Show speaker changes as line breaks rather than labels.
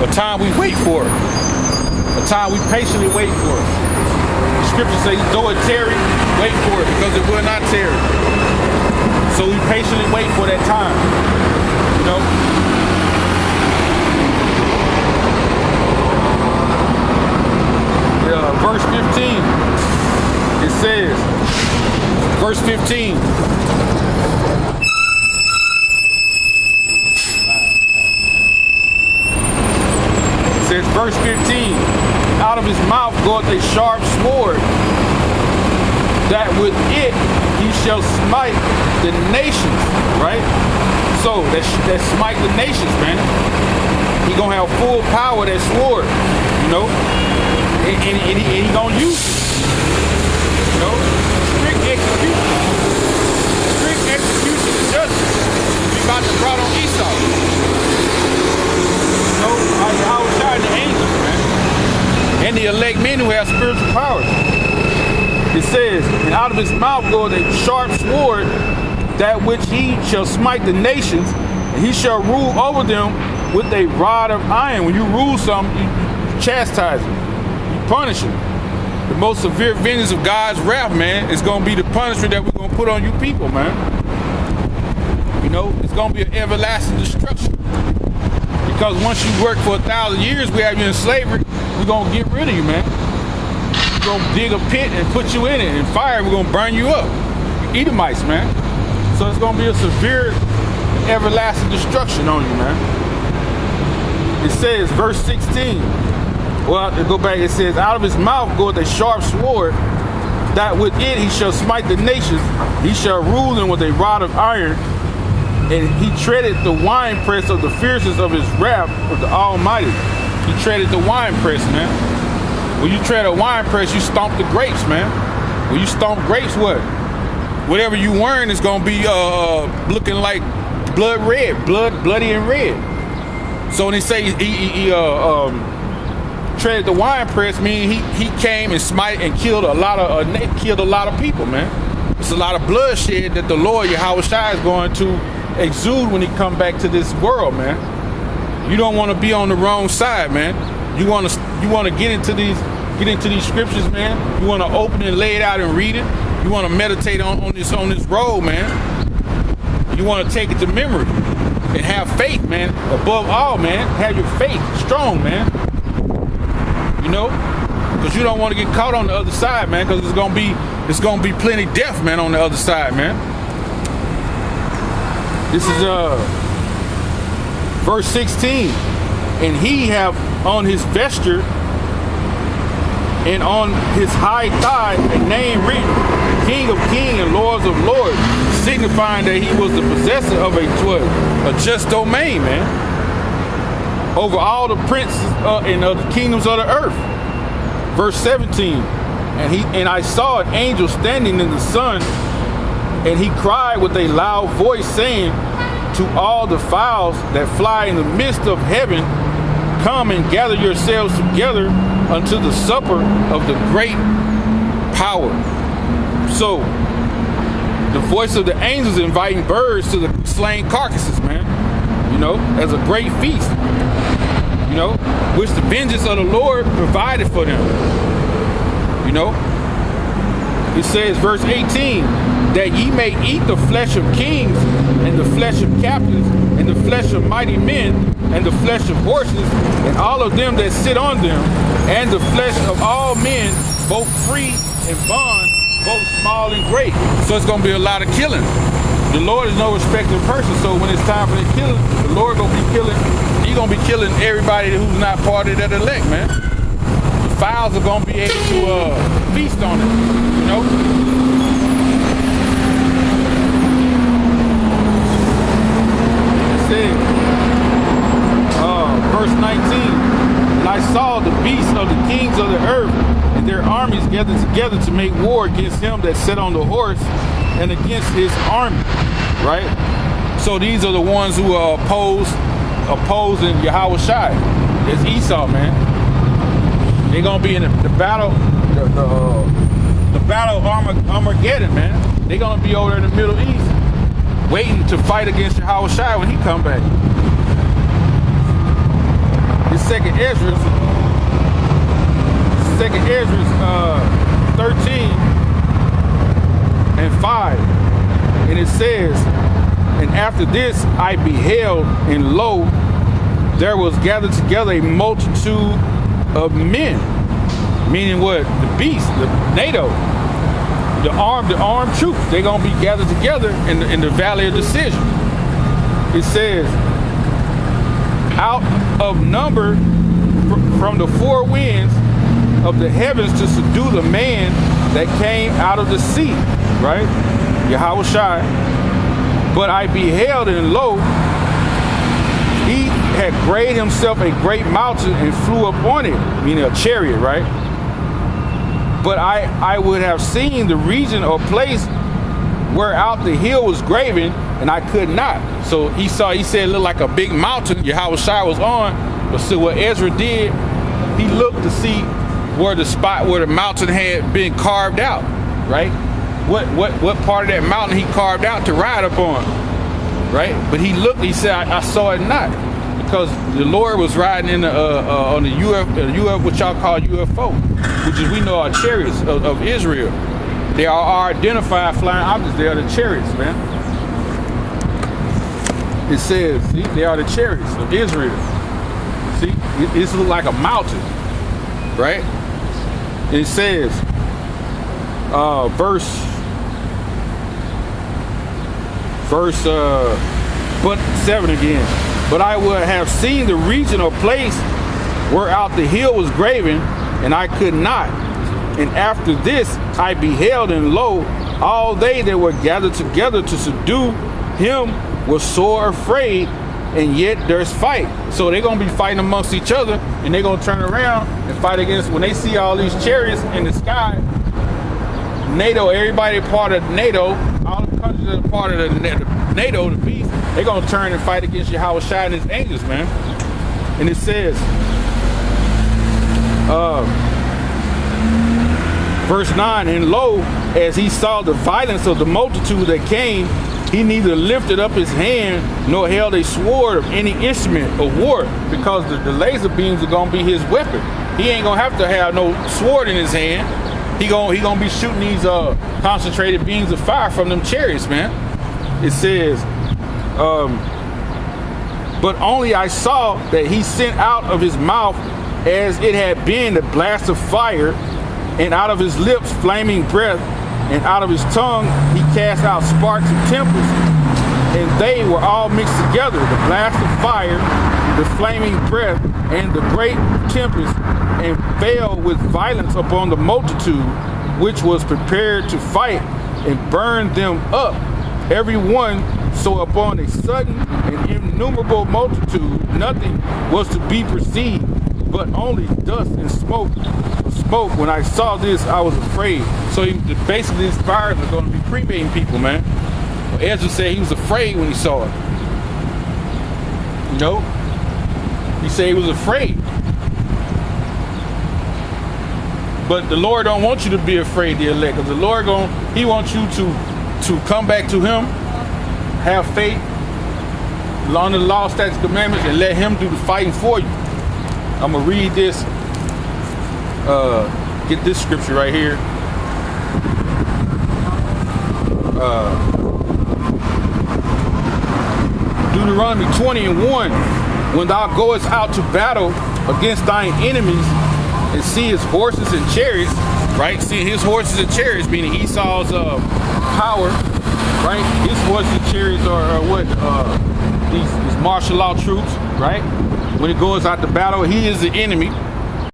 A time we wait for it. A time we patiently wait for it. The scripture says, though it tarry, wait for it, because it will not tarry. So we patiently wait for that time. You know? Verse 15. It says, verse 15. It says, verse 15, out of his mouth goeth a sharp sword, that with it he shall smite the nations, right? So that smite the nations, man. He gonna have full power, that sword, you know? And he gonna use it. You know? Strict execution and justice. We about to brought on Esau. You know, I was trying the angels, man. And the elect men who have spiritual powers. It says, and out of his mouth goeth a sharp sword, that which he shall smite the nations, and he shall rule over them with a rod of iron. When you rule something, you chastise it. Punish it. The most severe vengeance of God's wrath, man, is going to be the punishment that we're going to put on you people, man. You know, it's going to be an everlasting destruction. Because once you work for 1,000 years, we have you in slavery, we're going to get rid of you, man. We're going to dig a pit and put you in it, and fire, we're going to burn you up. Edomites, man. So it's going to be a severe, everlasting destruction on you, man. It says, verse 16, well, to go back, it says, out of his mouth goeth a sharp sword, that with it he shall smite the nations, he shall rule them with a rod of iron, and he treaded the winepress of the fierceness of his wrath of the Almighty. He treaded the winepress, man. When you tread a winepress, you stomp the grapes, man. When you stomp grapes, what? Whatever you wearing is gonna be looking like bloody and red. So when they say he treaded the winepress, meaning he came and smite and killed a lot of people, man. It's a lot of bloodshed that the Lord Yahweh Shai is going to exude when he come back to this world, man. You don't want to be on the wrong side, man. You want to get into these scriptures, man. You want to open and lay it out and read it. You want to meditate on this road, man. You want to take it to memory and have faith, man. Above all, man, have your faith strong, man. You know, because you don't want to get caught on the other side, man. Because it's gonna be plenty death, man, on the other side, man. This is verse 16, and he have on his vesture and on his high thigh a name written, King of Kings and Lords of Lords, signifying that he was the possessor of a just domain, man, over all the princes and the kingdoms of the earth. Verse 17, and I saw an angel standing in the sun, and he cried with a loud voice, saying to all the fowls that fly in the midst of heaven, come and gather yourselves together unto the supper of the great power. So the voice of the angels inviting birds to the slain carcasses, man, you know, as a great feast, you know, which the vengeance of the Lord provided for them. You know, it says, verse 18, that ye may eat the flesh of kings, and the flesh of captains, and the flesh of mighty men, and the flesh of horses, and all of them that sit on them, and the flesh of all men, both free and bond, both small and great. So it's going to be a lot of killing. The Lord is no respecter of person, so when it's time for the killing, the Lord going to be killing. He's going to be killing everybody who's not part of that elect, man. The fowls are going to be able to feast on it, you know? It says, verse 19, and I saw the beasts of the kings of the earth and their armies gathered together to make war against him that sat on the horse and against his army, right? So these are the ones who are opposing Yahweh Shai. It's Esau, man. They're gonna be in the battle, the battle of Armageddon, man. They're gonna be over there in the Middle East, waiting to fight against Yahweh Shai when he come back. It Second Ezra 13:5, and it says, and after this I beheld, and lo, there was gathered together a multitude of men, meaning what? The beast, the NATO, the armed troops. They're gonna be gathered together in the valley of decision. It says, out of number from the four winds of the heavens to subdue the man that came out of the sea, right? Yahweh Shai. But I beheld, and lo, he had grayed himself a great mountain and flew up on it, meaning a chariot, right? But I would have seen the region or place whereout the hill was graven, and I could not. So he said it looked like a big mountain Yahweh Shai was on. But see what Ezra did, he looked to see where the spot where the mountain had been carved out, right? What part of that mountain he carved out to ride up on, right? But he looked, he said, I saw it not, because the Lord was riding in on the UFO, what y'all call UFO, which is, we know, are chariots of Israel. They are our identified flying objects. They are the chariots, man. It says, see, they are the chariots of Israel. See, this looks like a mountain, right? It says, verse but 7 again. But I would have seen the region or place whereout the hill was graven, and I could not. And after this I beheld, and lo, all they that were gathered together to subdue him were sore afraid, and yet there's fight. So they're gonna be fighting amongst each other, and they're gonna turn around and fight against, when they see all these chariots in the sky. NATO, everybody part of NATO, all the countries that are part of the NATO, the beast, they're gonna turn and fight against Yahweh Shai and his angels, man. And it says, verse 9, and lo, as he saw the violence of the multitude that came, he neither lifted up his hand nor held a sword of any instrument of war, because the laser beams are gonna be his weapon. He ain't gonna have to have no sword in his hand. He gonna be shooting these concentrated beams of fire from them chariots, man. It says, but only I saw that he sent out of his mouth as it had been the blast of fire, and out of his lips flaming breath, and out of his tongue he cast out sparks and tempests, and they were all mixed together, the blast of fire, the flaming breath, and the great tempest, and fell with violence upon the multitude which was prepared to fight, and burned them up, every one. So upon a sudden and innumerable multitude, nothing was to be perceived, but only dust and smoke. When I saw this, I was afraid. So basically, these fires are going to be cremating people, man. Ezra said he was afraid when he saw it. You know, he said he was afraid. But the Lord don't want you to be afraid, dear elect, because the Lord he wants you to come back to him, have faith, learn the law, statutes, commandments, and let him do the fighting for you. I'm gonna read this. Get this scripture right here. Deuteronomy 20:1. When thou goest out to battle against thine enemies, and see his horses and chariots, right? See his horses and chariots, meaning Esau's power, right? His horses and chariots are what? These martial law troops, right? When it goes out to battle, he is the enemy.